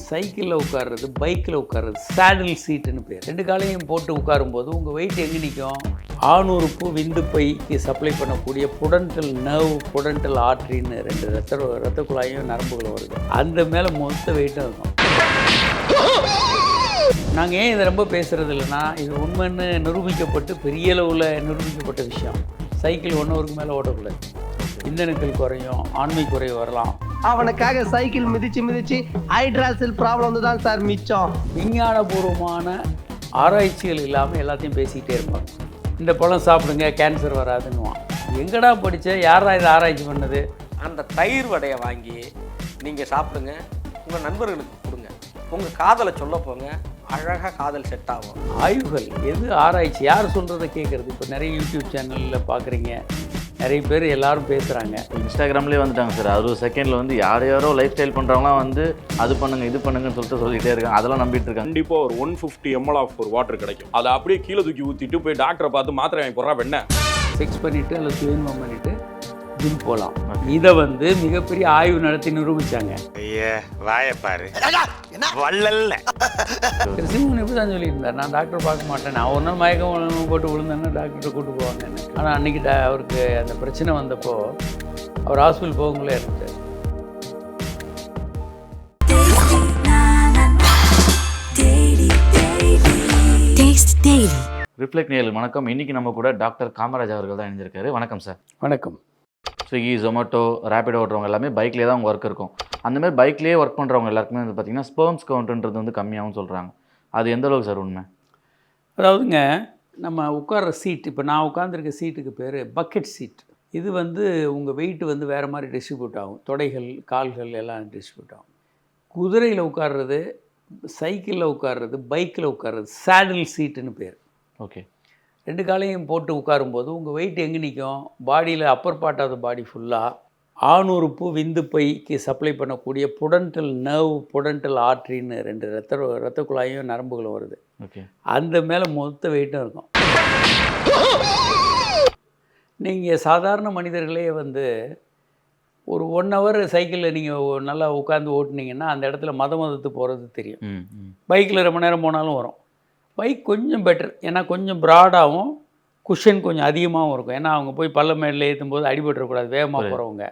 சைக்கிளில் உட்கார்றது, பைக்கில் உட்கார்றது, சேடில் சீட்டுன்னு பேர். 2 காலையும் போட்டு உட்காரும்போது உங்கள் வெயிட் எங்கே நிற்கும்? ஆணுறுப்பு விந்து பைக்கு சப்ளை பண்ணக்கூடிய புடன்டல் நர்வ், புடன்டல் ஆர்ட்ரின்னு 2 ரத்த குழாயும் நரம்புகளும் வருது. அந்த மேலே மொத்த வெயிட்டும் இருக்கும். நாங்கள் ஏன் இதை ரொம்ப பேசுகிறது இல்லைன்னா, இது உண்மைன்னு நிரூபிக்கப்பட்டு பெரிய அளவில் நிரூபிக்கப்பட்ட விஷயம். சைக்கிள் 1 ஹவருக்கு மேலே ஓட்டக்கூடாது. இந்தணுக்கள் குறையும், ஆண்மை குறைவு வரலாம். அவனுக்காக சைக்கிள் மிதிச்சு ஹைட்ராசில் ப்ராப்ளம் வந்து தான் சார் மிச்சம். விஞ்ஞானபூர்வமான ஆராய்ச்சிகள் இல்லாமல் எல்லாத்தையும் பேசிக்கிட்டே இருப்பாங்க. இந்த பழம் சாப்பிடுங்க கேன்சர் வராதுன்னுவான். எங்கடா படித்த யாரா இதை ஆராய்ச்சி பண்ணது? அந்த தயிர் வடையை வாங்கி நீங்கள் சாப்பிடுங்க, உங்கள் நண்பர்களுக்கு கொடுங்க, உங்கள் காதலை சொல்ல போங்க, அழகாக காதல் செட் ஆகும். ஆய்வுகள் எது ஆராய்ச்சி? யார் சொல்கிறத கேட்குறது? இப்போ நிறைய யூடியூப் சேனலில் பார்க்குறீங்க, நிறைய பேர் எல்லாரும் பேசுகிறாங்க. இன்ஸ்டாகிராம்லேயே வந்துட்டாங்க சார். 60 செகண்டில் வந்து யாரோ லைஃப் ஸ்டைல் பண்ணுறவங்களாம் வந்து அது பண்ணுங்க இது பண்ணுங்கன்னு சொல்லிட்டே இருக்காங்க. அதெல்லாம் நம்பிட்டு இருக்காங்க. கண்டிப்பாக ஒரு 150 ml ஆஃப் ஒரு வாட்டர் கிடைக்கும். அதை அப்படியே கீழே தூக்கி ஊற்றிட்டு போய் டாக்டரை பார்த்து மாத்திரை வாங்கி போடுறா வெண்ணெய். செக்ஸ் பண்ணிவிட்டு அல்லது சுயன்மம் பண்ணிவிட்டு ஜிம் போகலாம். இதை வந்து மிகப்பெரிய ஆய்வு நடத்தி நிரூபித்தாங்க. வாயப்பாரு வள்ளல்ல சிவன் எப்படி தான் சொல்லியிருந்தார், நான் டாக்டர் பார்க்க மாட்டேன், நான் ஒரு நாள் மயக்கம் போட்டு விழுந்தேன்னா டாக்டர்கிட்ட கூட்டு போவாங்கன்னு. ஆனால் அன்றைக்கி அவருக்கு அந்த பிரச்சனை வந்தப்போ அவர் ஹாஸ்பிட்டல் போகங்களே இருந்தார். ரிஃப்ளெக்ட் நேயர்களுக்கு வணக்கம். இன்றைக்கி நம்ம கூட டாக்டர் காமராஜ் அவர்கள் தான் இணைஞ்சிருக்காரு. வணக்கம் சார். வணக்கம். ஸ்விக்கி, ஜொமேட்டோ, ரேபிடோ ஓட்டுறவங்க எல்லாமே பைக்லேயே தான் அவங்க ஒர்க் இருக்கும். அந்தமாதிரி பைக்லேயே ஒர்க் பண்ணுறவங்க எல்லாருக்குமே வந்து பார்த்திங்கன்னா ஸ்பெர்ம்ஸ் கவுண்ட்டுன்றது வந்து கம்மியாகவும் சொல்கிறாங்க. அது எந்த அளவுக்கு சார் உண்மை? அதாவதுங்க, நம்ம உட்கார்ற சீட், இப்போ நான் உட்காந்துருக்க சீட்டுக்கு பேர் பக்கெட் சீட். இது வந்து உங்கள் வெயிட் வந்து வேறு மாதிரி டிஸ்ட்ரிபியூட் ஆகும். தொடைகள், கால்கள் எல்லாம் டிஸ்ட்ரிபியூட் ஆகும். குதிரையில் உட்கார்றது, சைக்கிளில் உட்கார்றது, பைக்கில் உட்கார்றது, சேடில் சீட்டுன்னு பேர். ஓகே. 2 காலையும் போட்டு உட்காரும்போது உங்கள் வெயிட் எங்கே நிற்கும்? பாடியில் அப்பர் பார்ட் ஆஃப் த பாடி ஃபுல்லாக ஆணுறுப்பு விந்து பைக்கு சப்ளை பண்ணக்கூடிய புடன்டல் நர்வ், புடன்டல் ஆர்ட்ரின்னு 2 ரத்த குழாயும் நரம்புகளும் வருது. ஓகே. அந்த மேலே மொத்த வெயிட்டும் இருக்கும். நீங்கள் சாதாரண மனிதர்களே வந்து ஒரு 1 ஹவர் சைக்கிளில் நீங்கள் நல்லா உட்காந்து ஓட்டுனீங்கன்னா அந்த இடத்துல மதத்து போகிறது தெரியும். பைக்கில் ரொம்ப நேரம் போனாலும் வரும். பைக் கொஞ்சம் பெட்டர், ஏன்னா கொஞ்சம் ப்ராடாகவும் குஷன் கொஞ்சம் அதிகமாகவும் இருக்கும். ஏன்னா அவங்க போய் பள்ள மேடில் ஏற்றும் போது அடிபட்டுறக்கூடாது, வேகமாக போகிறவங்க.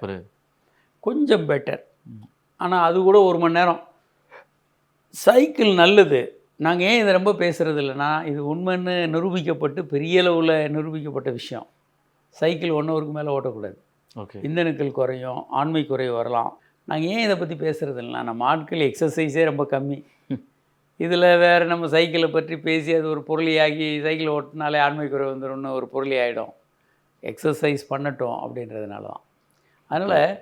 கொஞ்சம் பெட்டர். ஆனால் அது கூட 1 மணி நேரம். சைக்கிள் நல்லது. நாங்கள் ஏன் இதை ரொம்ப பேசுகிறது இல்லைன்னா, இது உண்மைன்னு நிரூபிக்கப்பட்டு பெரிய அளவில் நிரூபிக்கப்பட்ட விஷயம். சைக்கிள் 1 ஹவருக்கு மேலே ஓட்டக்கூடாது. ஓகே. இந்தணுக்கள் குறையும், ஆண்மை குறைவு வரலாம். நாங்கள் ஏன் இதை பற்றி பேசுகிறது இல்லைன்னா, நம்ம ஆட்கள் எக்ஸசைஸே ரொம்ப கம்மி. இதில் வேறு நம்ம சைக்கிளை பற்றி பேசி அது ஒரு பொருளியாகி சைக்கிள் ஓட்டினாலே ஆண்மை குறைவு வந்துடும்னு ஒரு பொருளி ஆகிடும். எக்ஸசைஸ் பண்ணட்டும் அப்படின்றதுனால தான். அதனால்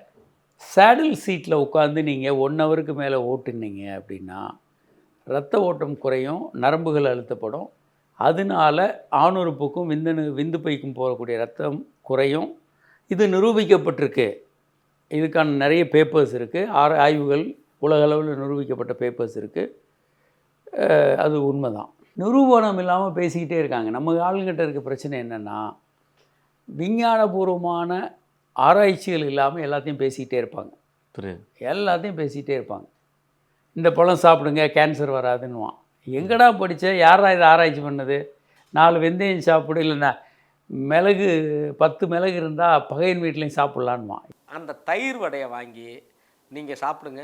சேடில் சீட்டில் உட்காந்து நீங்கள் 1 ஹவருக்கு மேலே ஓட்டுனீங்க அப்படின்னா இரத்த ஓட்டம் குறையும், நரம்புகள் அழுத்தப்படும். அதனால ஆணுறுப்புக்கும் விந்து பைக்கும் போகக்கூடிய ரத்தம் குறையும். இது நிரூபிக்கப்பட்டிருக்கு. இதுக்கான நிறைய பேப்பர்ஸ் இருக்குது, ஆய்வுகள் உலக அளவில் நிரூபிக்கப்பட்ட பேப்பர்ஸ் இருக்குது. அது உண்மை தான். நிரூபணம் இல்லாமல் பேசிக்கிட்டே இருக்காங்க. நம்ம ஆளுங்கிட்ட இருக்க பிரச்சனை என்னென்னா, விஞ்ஞானபூர்வமான ஆராய்ச்சிகள் இல்லாமல் எல்லாத்தையும் பேசிக்கிட்டே இருப்பாங்க. எல்லாத்தையும் பேசிக்கிட்டே இருப்பாங்க. இந்த பழம் சாப்பிடுங்க கேன்சர் வராதுன்னுவான். எங்கடா படித்த யாரா இதை ஆராய்ச்சி பண்ணது? 4 வெந்தயம் சாப்பிடு, இல்லைன்னா மிளகு 10 மிளகு இருந்தால் பகையின் வீட்லேயும் சாப்பிட்லான்னுவான். அந்த தயிர் வடையை வாங்கி நீங்கள் சாப்பிடுங்க,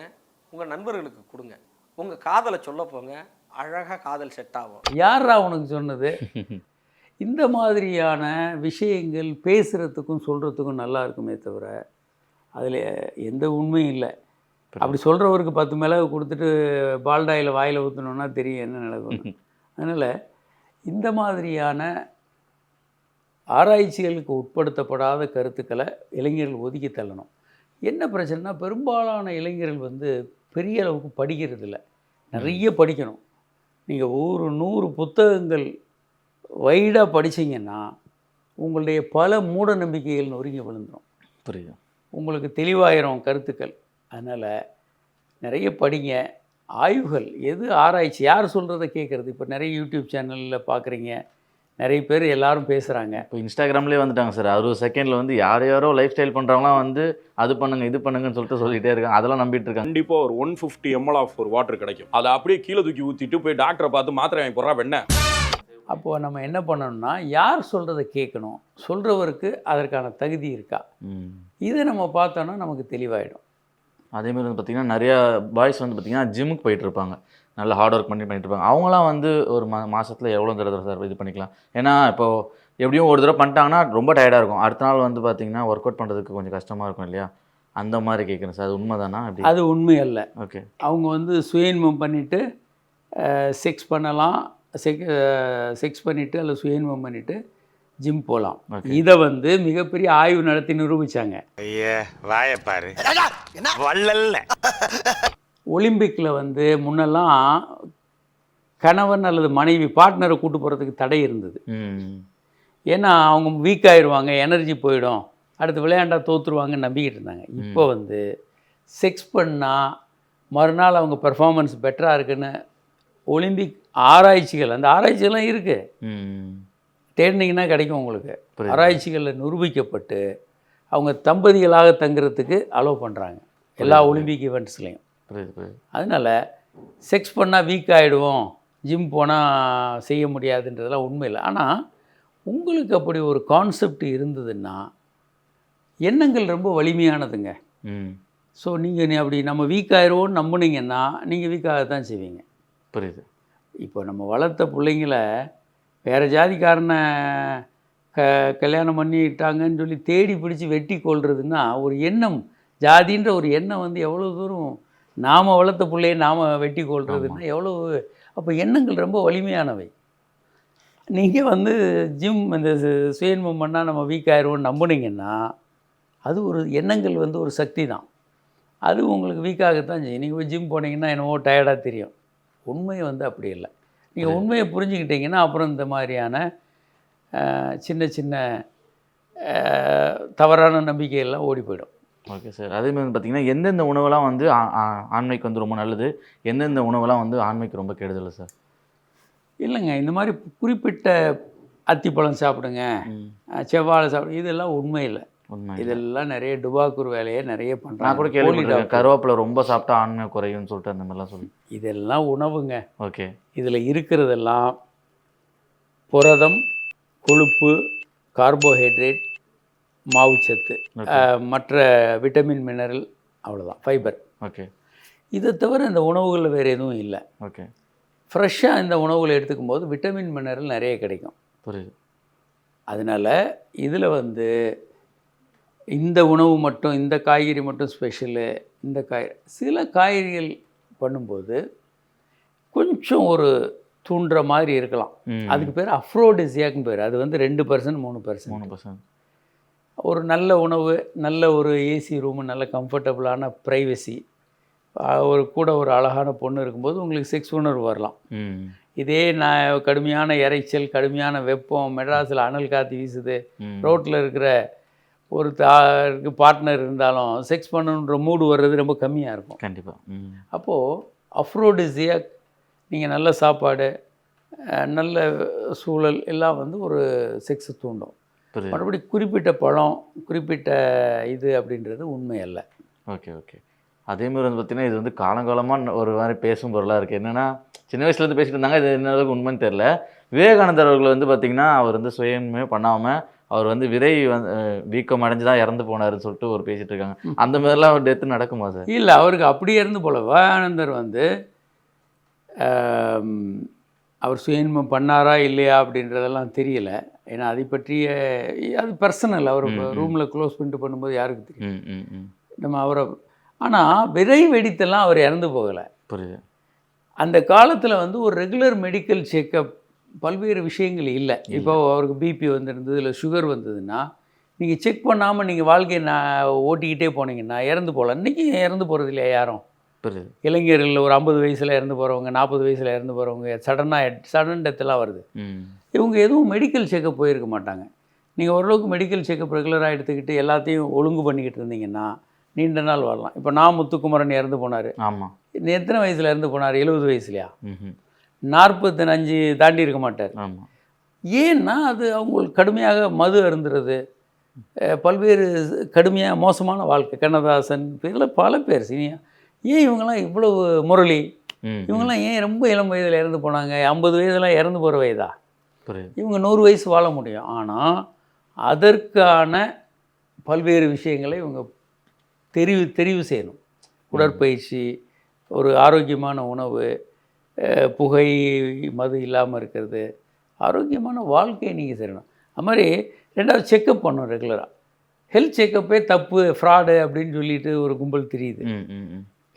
உங்கள் நண்பர்களுக்கு கொடுங்க, உங்கள் காதலை சொல்ல போங்க, அழகாக காதல் செட் ஆகும். யாரா உனக்கு சொன்னது? இந்த மாதிரியான விஷயங்கள் பேசுகிறதுக்கும் சொல்கிறதுக்கும் நல்லா இருக்குமே தவிர அதில் எந்த உண்மையும் இல்லை. அப்படி சொல்கிறவருக்கு 10 மிளகு கொடுத்துட்டு பால்டாயில் வாயில் ஊற்றணுன்னா தெரியும் என்ன நடக்கும். அதனால் இந்த மாதிரியான ஆராய்ச்சிகளுக்கு உட்படுத்தப்படாத கருத்துக்களை இளைஞர்கள் ஒதுக்கி தள்ளணும். என்ன பிரச்சனைனா, பெரும்பாலான இளைஞர்கள் வந்து பெரிய அளவுக்கு படிக்கிறது இல்லை. நிறைய படிக்கணும். நீங்கள் 100 புத்தகங்கள் வைடாக படித்தீங்கன்னா உங்களுடைய பல மூட நம்பிக்கைகள் நொறுங்கி விழுந்துடும். புரியுது. உங்களுக்கு தெளிவாயிரும் கருத்துக்கள். அதனால் நிறைய படிங்க. ஆய்வுகள் எது ஆராய்ச்சி, யார் சொல்கிறத கேட்குறது? இப்போ நிறைய யூடியூப் சேனலில் பார்க்குறீங்க, நிறைய பேர் எல்லாரும் பேசுகிறாங்க. இப்போ இன்ஸ்டாகிராம்லேயே வந்துட்டாங்க சார். 60 செகண்டில் வந்து யாரோ லைஃப் ஸ்டைல் பண்ணுறவங்களாம் வந்து அது பண்ணுங்க இது பண்ணுங்கன்னு சொல்லிட்டே இருக்காங்க. அதெல்லாம் நம்பிட்டு இருக்காங்க. கண்டிப்பா ஒரு 150 ml ஆஃப் ஒரு வாட்டர் கிடைக்கும். அதை அப்படியே கீழே தூக்கி ஊத்திட்டு போய் டாக்டரை பார்த்து மாத்திரை வாங்கி போடுறா வெண்ணெய். அப்போது நம்ம என்ன பண்ணணும்னா, யார் சொல்கிறத கேட்கணும், சொல்கிறவருக்கு அதற்கான தகுதி இருக்கா, இதை நம்ம பார்த்தோன்னா நமக்கு தெளிவாயிடும். அதேமாதிரி வந்து பார்த்திங்கன்னா நிறையா பாய்ஸ் வந்து பார்த்திங்கன்னா ஜிம்முக்கு போயிட்டு இருப்பாங்க, நல்லா ஹார்ட் ஒர்க் பண்ணிட்டு இருப்பாங்க. அவங்களாம் வந்து ஒரு மாதத்தில் எவ்வளோ தடவை சார் இது பண்ணிக்கலாம்? ஏன்னா இப்போது எப்படியும் ஒரு தடவை பண்ணிட்டாங்கன்னா ரொம்ப டயர்டாக இருக்கும், அடுத்த நாள் வந்து பார்த்திங்கன்னா ஒர்க் அவுட் பண்ணுறதுக்கு கொஞ்சம் கஷ்டமாக இருக்கும் இல்லையா? அந்த மாதிரி கேட்குறேன் சார், அது உண்மை தானா? அப்படி அது உண்மை அல்ல. ஓகே, அவங்க வந்து சுய இன்பம் பண்ணிவிட்டு செக்ஸ் பண்ணலாம், செக்ஸ் பண்ணிவிட்டு அல்லது சுய இன்பம் பண்ணிவிட்டு ஜிம் போகலாம். இதை வந்து மிகப்பெரிய ஆய்வு நடத்தி நிரூபித்தாங்க. ஐயா வாயை பாரு வள்ளல்ல. ஒலிம்பிக்கில் வந்து முன்னெல்லாம் கணவன் அல்லது மனைவி பார்ட்னரை கூட்டு போகிறதுக்கு தடை இருந்தது. ஏன்னா அவங்க வீக் ஆயிடுவாங்க, எனர்ஜி போயிடும், அடுத்து விளையாண்டா தோற்றுருவாங்கன்னு நம்பிக்கிட்டு இருந்தாங்க. இப்போ வந்து செக்ஸ் பண்ணால் மறுநாள் அவங்க பெர்ஃபார்மன்ஸ் பெட்டராக இருக்குன்னு ஒலிம்பிக் ஆராய்ச்சிகள், அந்த ஆராய்ச்சிகள்லாம் இருக்குது, தேடினீங்கன்னா கிடைக்கும் உங்களுக்கு. ஆராய்ச்சிகளில் நிரூபிக்கப்பட்டு அவங்க தம்பதிகளாக தங்குறதுக்கு அலோவ் பண்ணுறாங்க எல்லா ஒலிம்பிக் ஈவெண்ட்ஸ்லேயும். அதனால் செக்ஸ் பண்ணால் வீக் ஆகிடுவோம், ஜிம் போனால் செய்ய முடியாதுன்றதெல்லாம் உண்மை இல்லை. ஆனால் உங்களுக்கு அப்படி ஒரு கான்செப்ட் இருந்ததுன்னா எண்ணங்கள் ரொம்ப வலிமையானதுங்க. ஸோ நீங்கள் அப்படி நம்ம வீக் ஆயிடுவோன்னு நம்புனீங்கன்னா நீங்கள் வீக்காக தான் செய்வீங்க. புரியுது. இப்போ நம்ம வளர்த்த பிள்ளைங்கள வேறு ஜாதிக்காரனை கல்யாணம் பண்ணிட்டாங்கன்னு சொல்லி தேடி பிடிச்சி வெட்டி கொள்றதுன்னா ஒரு எண்ணம், ஜாதின்ற ஒரு எண்ணம் வந்து எவ்வளோ தூரம் நாம் வளர்த்த பிள்ளைய நாம் வெட்டி கொள்றதுன்னா எவ்வளோ. அப்போ எண்ணங்கள் ரொம்ப வலிமையானவை. நீங்கள் வந்து ஜிம் இந்த சுயன்மம் பண்ணால் நம்ம வீக் ஆயிடுவோம்னு நம்புனீங்கன்னா அது ஒரு எண்ணங்கள் வந்து ஒரு சக்தி தான், அது உங்களுக்கு வீக்காகத்தான் செய்யும். நீங்கள் போய் ஜிம் போனீங்கன்னா என்னவோ டயர்டாக தெரியும். உண்மை வந்து அப்படி இல்லை. நீங்கள் உண்மையை புரிஞ்சுக்கிட்டீங்கன்னா அப்புறம் இந்த மாதிரியான சின்ன சின்ன தவறான நம்பிக்கையெல்லாம் ஓடி போயிடும். Okay sir. அதே மாதிரி பார்த்திங்கன்னா எந்தெந்த உணவெல்லாம் வந்து ஆண்மைக்கு வந்து ரொம்ப நல்லது, எந்தெந்த உணவெல்லாம் வந்து ஆண்மைக்கு ரொம்ப கெடுதல் சார்? இல்லைங்க, இந்த மாதிரி குறிப்பிட்ட அத்திப்பழம் சாப்பிடுங்க, செவ்வாழை சாப்பிடுங்க, இதெல்லாம் உண்மை இல்லை. இதெல்லாம் நிறைய டுபாக்கூர் வேலையை நிறைய பண்ணுறாங்க. நான் கூட கேள்விப்பட்டிருக்கேன், கருவேப்பிலை ரொம்ப சாப்பிட்டா ஆண்மை குறையும்னு சொல்லிட்டு அந்த மாதிரிலாம் சொல்லி. இதெல்லாம் உணவுங்க. ஓகே. இதில் இருக்கிறதெல்லாம் புரதம், கொழுப்பு, கார்போஹைட்ரேட், மாவுச்சத்து, மற்ற விட்டமின், மினரல், அவ்வளோதான், ஃபைபர். ஓகே. இதை தவிர இந்த உணவுகளில் வேறு எதுவும் இல்லை. ஓகே. ஃப்ரெஷ்ஷாக இந்த உணவுகளை எடுத்துக்கும் போது விட்டமின், மினரல் நிறைய கிடைக்கும். புரியுது. அதனால் இதில் வந்து இந்த உணவு மட்டும், இந்த காய்கறி மட்டும் ஸ்பெஷலு, இந்த சில காய்கறிகள் பண்ணும்போது கொஞ்சம் ஒரு தூண்டுற மாதிரி இருக்கலாம். அதுக்கு பேர் அஃப்ரோடிசியாக்னு பேர். அது வந்து 2%, 3%. ஒரு நல்ல உணவு, நல்ல ஒரு ஏசி ரூமு, நல்ல கம்ஃபர்டபுளான ப்ரைவசி, ஒரு கூட ஒரு அழகான பொண்ணு இருக்கும்போது உங்களுக்கு செக்ஸ் உணர்வு வரலாம். இதே நான் கடுமையான இறைச்சல், கடுமையான வெப்பம், மெட்ராஸில் அனல் காற்று வீசுது, ரோட்டில் இருக்கிற ஒரு பார்ட்னர் இருந்தாலும் செக்ஸ் பண்ணணுன்ற மூடு வர்றது ரொம்ப கம்மியாக இருக்கும். கண்டிப்பாக. அப்போது அஃப்ரோடிசியாக், நீங்கள் நல்ல சாப்பாடு, நல்ல சூழல் எல்லாம் வந்து ஒரு செக்ஸை தூண்டும். மறுபடி குறிப்பிட்ட பழம், குறிப்பிட்ட இது அப்படின்றது உண்மை அல்ல. ஓகே. ஓகே. அதேமாதிரி வந்து பார்த்திங்கன்னா இது வந்து காலங்காலமாக ஒரு மாதிரி பேசும் பொருளாக இருக்குது. என்னென்னா சின்ன வயசுலேருந்து பேசிட்டு இருந்தாங்க, இது என்ன அளவுக்கு உண்மைன்னு தெரில. விவேகானந்தர் அவர்கள் வந்து பார்த்திங்கன்னா அவர் வந்து சுயமே பண்ணாமல் அவர் வந்து விரை வீக்கம் அடைஞ்சு தான் இறந்து போனாருன்னு சொல்லிட்டு ஒரு பேசிகிட்டு இருக்காங்க. அந்த மாதிரிலாம் அவர் டெத்து நடக்குமா சார்? இல்லை, அவருக்கு அப்படியே இருந்து போல. விவேகானந்தர் வந்து அவர் சுயன்மம் பண்ணாரா இல்லையா அப்படின்றதெல்லாம் தெரியல. ஏன்னா அதை பற்றிய அது பர்சனல். அவர் ரூமில் க்ளோஸ் பண்ணிட்டு பண்ணும்போது யாருக்கு தெரியும் நம்ம அவரை. ஆனால் விரை வெடித்தெல்லாம் அவர் இறந்து போகலை. புரியுது. அந்த காலத்தில் வந்து ஒரு ரெகுலர் மெடிக்கல் செக்கப், பல்வேறு விஷயங்கள் இல்லை. இப்போ அவருக்கு பிபி வந்துருந்தது, இல்லை சுகர் வந்ததுன்னா நீங்கள் செக் பண்ணாமல் நீங்கள் வாழ்க்கையை ஓட்டிக்கிட்டே போனீங்கன்னா இறந்து போகலாம். இன்றைக்கி இறந்து போகிறது இல்லையா யாரும்? புரியுது. இளைஞர்கள் ஒரு 50 வயசில் இறந்து போகிறவங்க, 40 வயசில் இறந்து போகிறவங்க, சடன் டெத்தெல்லாம் வருது. இவங்க எதுவும் மெடிக்கல் செக்கப் போயிருக்க மாட்டாங்க. நீங்கள் ஓரளவுக்கு மெடிக்கல் செக்கப் ரெகுலராக எடுத்துக்கிட்டு எல்லாத்தையும் ஒழுங்கு பண்ணிக்கிட்டு இருந்தீங்கன்னா நீண்ட நாள் வரலாம். இப்போ நான் முத்துக்குமரன் இறந்து போனார். ஆமாம். எத்தனை வயசில் இறந்து போனார்? 70 வயசுலையா? 45 தாண்டி இருக்க மாட்டார். ஆமாம். ஏன்னா அது அவங்களுக்கு கடுமையாக மது அருந்துறது, பல்வேறு கடுமையாக மோசமான வாழ்க்கை. கண்ணதாசன் இதில் பல பேர் சீனியா. ஏன் இவங்கெல்லாம் இவ்வளவு முரளி இவங்கெல்லாம் ஏன் ரொம்ப இளம் வயதில் இறந்து போனாங்க? 50 வயதெல்லாம் இறந்து போகிற வயதா? புரியுது. இவங்க 100 வயசு வாழ முடியும். ஆனால் அதற்கான பல்வேறு விஷயங்களை இவங்க தெரிவு செய்யணும். உடற்பயிற்சி, ஒரு ஆரோக்கியமான உணவு, புகை மது இல்லாமல் இருக்கிறது, ஆரோக்கியமான வாழ்க்கையை நீங்கள் செய்யணும். அது மாதிரி 2வது செக்கப் பண்ணணும் ரெகுலராக. ஹெல்த் செக்கப்பே தப்பு, ஃப்ராடு அப்படின்னு சொல்லிட்டு ஒரு கும்பல் தெரியுது.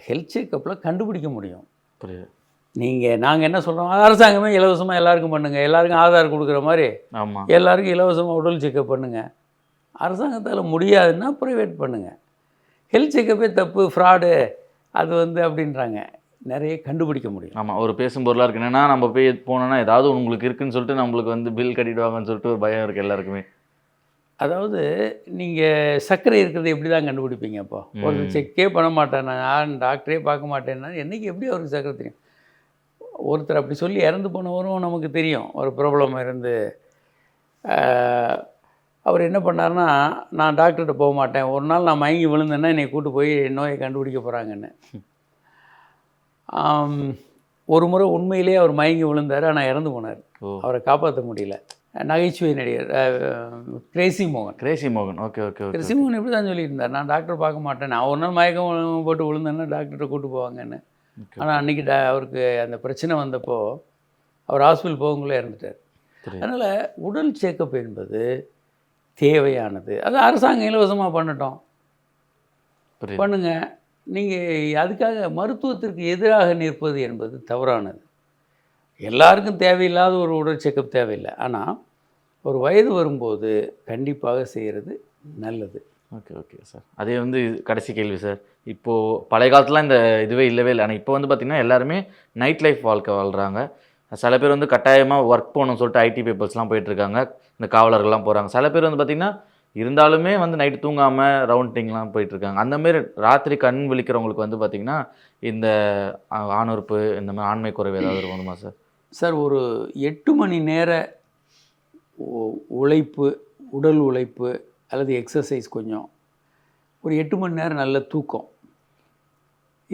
ஹெல்த் செக்கப்பில் கண்டுபிடிக்க முடியும். புரியுது. நாங்கள் என்ன சொல்கிறோம், அரசாங்கமே இலவசமாக எல்லாருக்கும் பண்ணுங்கள், எல்லாருக்கும் ஆதார் கொடுக்குற மாதிரி ஆமாம், எல்லாருக்கும் இலவசமாக உடல் செக்கப் பண்ணுங்கள். அரசாங்கத்தால் முடியாதுன்னா ப்ரைவேட் பண்ணுங்கள். ஹெல்த் செக்கப்பே தப்பு, ஃப்ராடு, அது அப்படின்றாங்க. நிறைய கண்டுபிடிக்க முடியும். ஆமாம். ஒரு பேசும் பொருளாக இருக்குது. என்னென்னா நம்ம போய் போனோன்னா ஏதாவது உங்களுக்கு இருக்குன்னு சொல்லிட்டு நம்மளுக்கு பில் கட்டிடுவாங்கன்னு சொல்லிட்டு ஒரு பயம் இருக்குது எல்லாருக்குமே. அதாவது நீங்கள் சர்க்கரை இருக்கிறத எப்படி தான் கண்டுபிடிப்பீங்க? அப்போ ஒரு செக்கே பண்ண மாட்டேன், நான் டாக்டரே பார்க்க மாட்டேன்னா என்றைக்கு எப்படி அவருக்கு சர்க்கரை தெரியும்? ஒருத்தர் அப்படி சொல்லி இறந்து போனவரும் நமக்கு தெரியும். ஒரு ப்ராப்ளம் இருந்து அவர் என்ன பண்ணார்னா, நான் டாக்டர்கிட்ட போக மாட்டேன், ஒரு நாள் நான் மயங்கி விழுந்தேன்னா என்னை கூட்டு போய் நோயை கண்டுபிடிக்க போகிறாங்கன்னு. ஒரு முறை உண்மையிலே அவர் மயங்கி விழுந்தார், ஆனால் இறந்து போனார். அவரை காப்பாற்ற முடியல. நகைச்சுவை நடிகர் கிரேசி மோகன். Okay okay. கிரேசி மோகன் இப்படி தான் சொல்லியிருந்தார், நான் டாக்டர் பார்க்க மாட்டேன், நான் ஒரு நாள் மயக்கம் போட்டு விழுந்தேன்னா டாக்டர்கிட்ட கூட்டு போவாங்கன்னு. ஆனால் அன்றைக்கி அவருக்கு அந்த பிரச்சனை வந்தப்போ அவர் ஹாஸ்பிட்டல் போகக்குள்ளே இறந்துட்டார். அதனால் உடல் செக்கப் என்பது தேவையானது. அது அரசாங்கம் இலவசமாக பண்ணட்டும், பண்ணுங்க. நீங்கள் அதுக்காக மருத்துவத்திற்கு எதிராக நிற்பது என்பது தவறானது. எல்லாருக்கும் தேவையில்லாத ஒரு உடல் செக்கப் தேவையில்லை. ஆனால் ஒரு வயது வரும்போது கண்டிப்பாக செய்கிறது நல்லது. Okay okay sir. அதே கடைசி கேள்வி சார். இப்போது பழைய காலத்துலாம் இந்த இதுவே இல்லவே இல்லை. ஆனால் இப்போ பார்த்திங்கன்னா எல்லாருமே நைட் லைஃப் வாழ்க்கை வாழ்கிறாங்க. சில பேர் கட்டாயமாக ஒர்க் போகணும்னு சொல்லிட்டு ஐடி பீப்புள்ஸ்லாம் போயிட்டுருக்காங்க, இந்த காவலர்கள்லாம் போகிறாங்க. சில பேர் பார்த்திங்கன்னா இருந்தாலுமே நைட்டு தூங்காமல் ரவுண்டிங்லாம் போயிட்டுருக்காங்க. அந்தமாரி ராத்திரி கண் விழிக்கிறவங்களுக்கு பார்த்திங்கன்னா இந்த ஆணுறுப்பு, இந்த மாதிரி ஆண்மை குறைவு ஏதாவது இருக்குமா சார்? சார், ஒரு 8 மணி நேர உழைப்பு, உடல் உழைப்பு அல்லது எக்ஸசைஸ், கொஞ்சம் ஒரு 8 மணி நேரம் நல்ல தூக்கம்,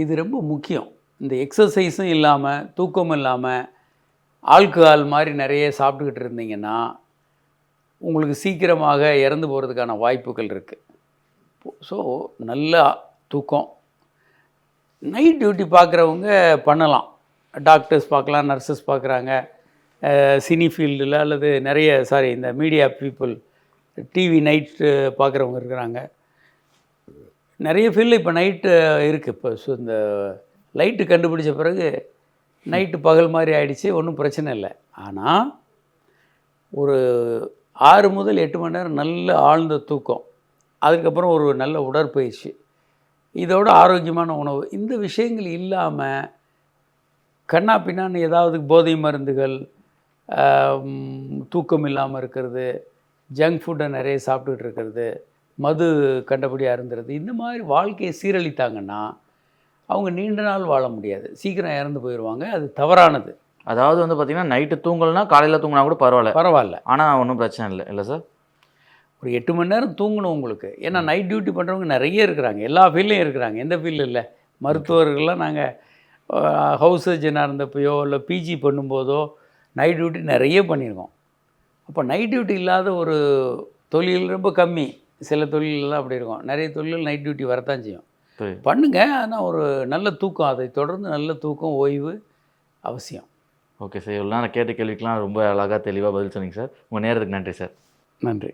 இது ரொம்ப முக்கியம். இந்த எக்ஸசைஸும் இல்லாமல் தூக்கம் இல்லாமல் ஆல்கஹால் மாதிரி நிறைய சாப்பிட்டுக்கிட்டு இருந்தீங்கன்னா உங்களுக்கு சீக்கிரமாக இறந்து போகிறதுக்கான வாய்ப்புகள் இருக்குது. ஸோ நல்ல தூக்கம். நைட் டியூட்டி பார்க்குறவங்க பண்ணலாம், டாக்டர்ஸ் பார்க்கலாம், நர்சஸ் பார்க்குறாங்க, சினி ஃபீல்டில் அல்லது இந்த மீடியா பீப்புள், டிவி நைட்டு பார்க்குறவங்க இருக்கிறாங்க. நிறைய ஃபீல்டில் இப்போ நைட்டு இருக்குது. இப்போ இந்த லைட்டு கண்டுபிடிச்ச பிறகு நைட்டு பகல் மாதிரி ஆகிடுச்சு, ஒன்றும் பிரச்சனை இல்லை. ஆனால் ஒரு 6 முதல் 8 மணி நேரம் நல்ல ஆழ்ந்த தூக்கம், அதுக்கப்புறம் ஒரு நல்ல உடற்பயிற்சி, இதோட ஆரோக்கியமான உணவு, இந்த விஷயங்கள் இல்லாமல் கண்ணா பின்னான்னு ஏதாவது போதை மருந்துகள், தூக்கம் இல்லாமல் இருக்கிறது, ஜங்க் ஃபுட்டை நிறைய சாப்பிட்டுக்கிட்டு இருக்கிறது, மது கண்டபடியாக இருந்துறது, இந்த மாதிரி வாழ்க்கையை சீரழித்தாங்கன்னா அவங்க நீண்ட நாள் வாழ முடியாது, சீக்கிரம் இறந்து போயிடுவாங்க. அது தவறானது. அதாவது பார்த்திங்கன்னா நைட்டு தூங்கலைன்னா காலையில் தூங்கினா கூட பரவாயில்ல, ஆனால் ஒன்றும் பிரச்சனை இல்லை சார். ஒரு 8 மணி நேரம் தூங்கணும் உங்களுக்கு. ஏன்னா நைட் டியூட்டி பண்ணுறவங்க நிறைய இருக்கிறாங்க, எல்லா ஃபீல்ட்லையும் இருக்கிறாங்க. எந்த ஃபீல்டு இல்லை, மருத்துவர்கள்லாம் நாங்கள் ஹவுஸ் சர்ஜனாக இருந்தப்பையோ இல்லை பிஜி பண்ணும்போதோ நைட் டியூட்டி நிறைய பண்ணியிருக்கோம். அப்போ நைட் டியூட்டி இல்லாத ஒரு தொழில் ரொம்ப கம்மி. சில தொழிலெலாம் அப்படி இருக்கும், நிறைய தொழில் நைட் டியூட்டி வரத்தான் செய்யும். பண்ணுங்க, ஆனால் ஒரு நல்ல தூக்கம், அதை தொடர்ந்து நல்ல தூக்கம், ஓய்வு அவசியம். ஓகே சார், இவ்வளோ நான் கேட்ட கேள்விக்கெலாம் ரொம்ப அழகாக தெளிவாக பதில் சொன்னீங்க சார். உங்கள் நேரத்துக்கு நன்றி சார். நன்றி.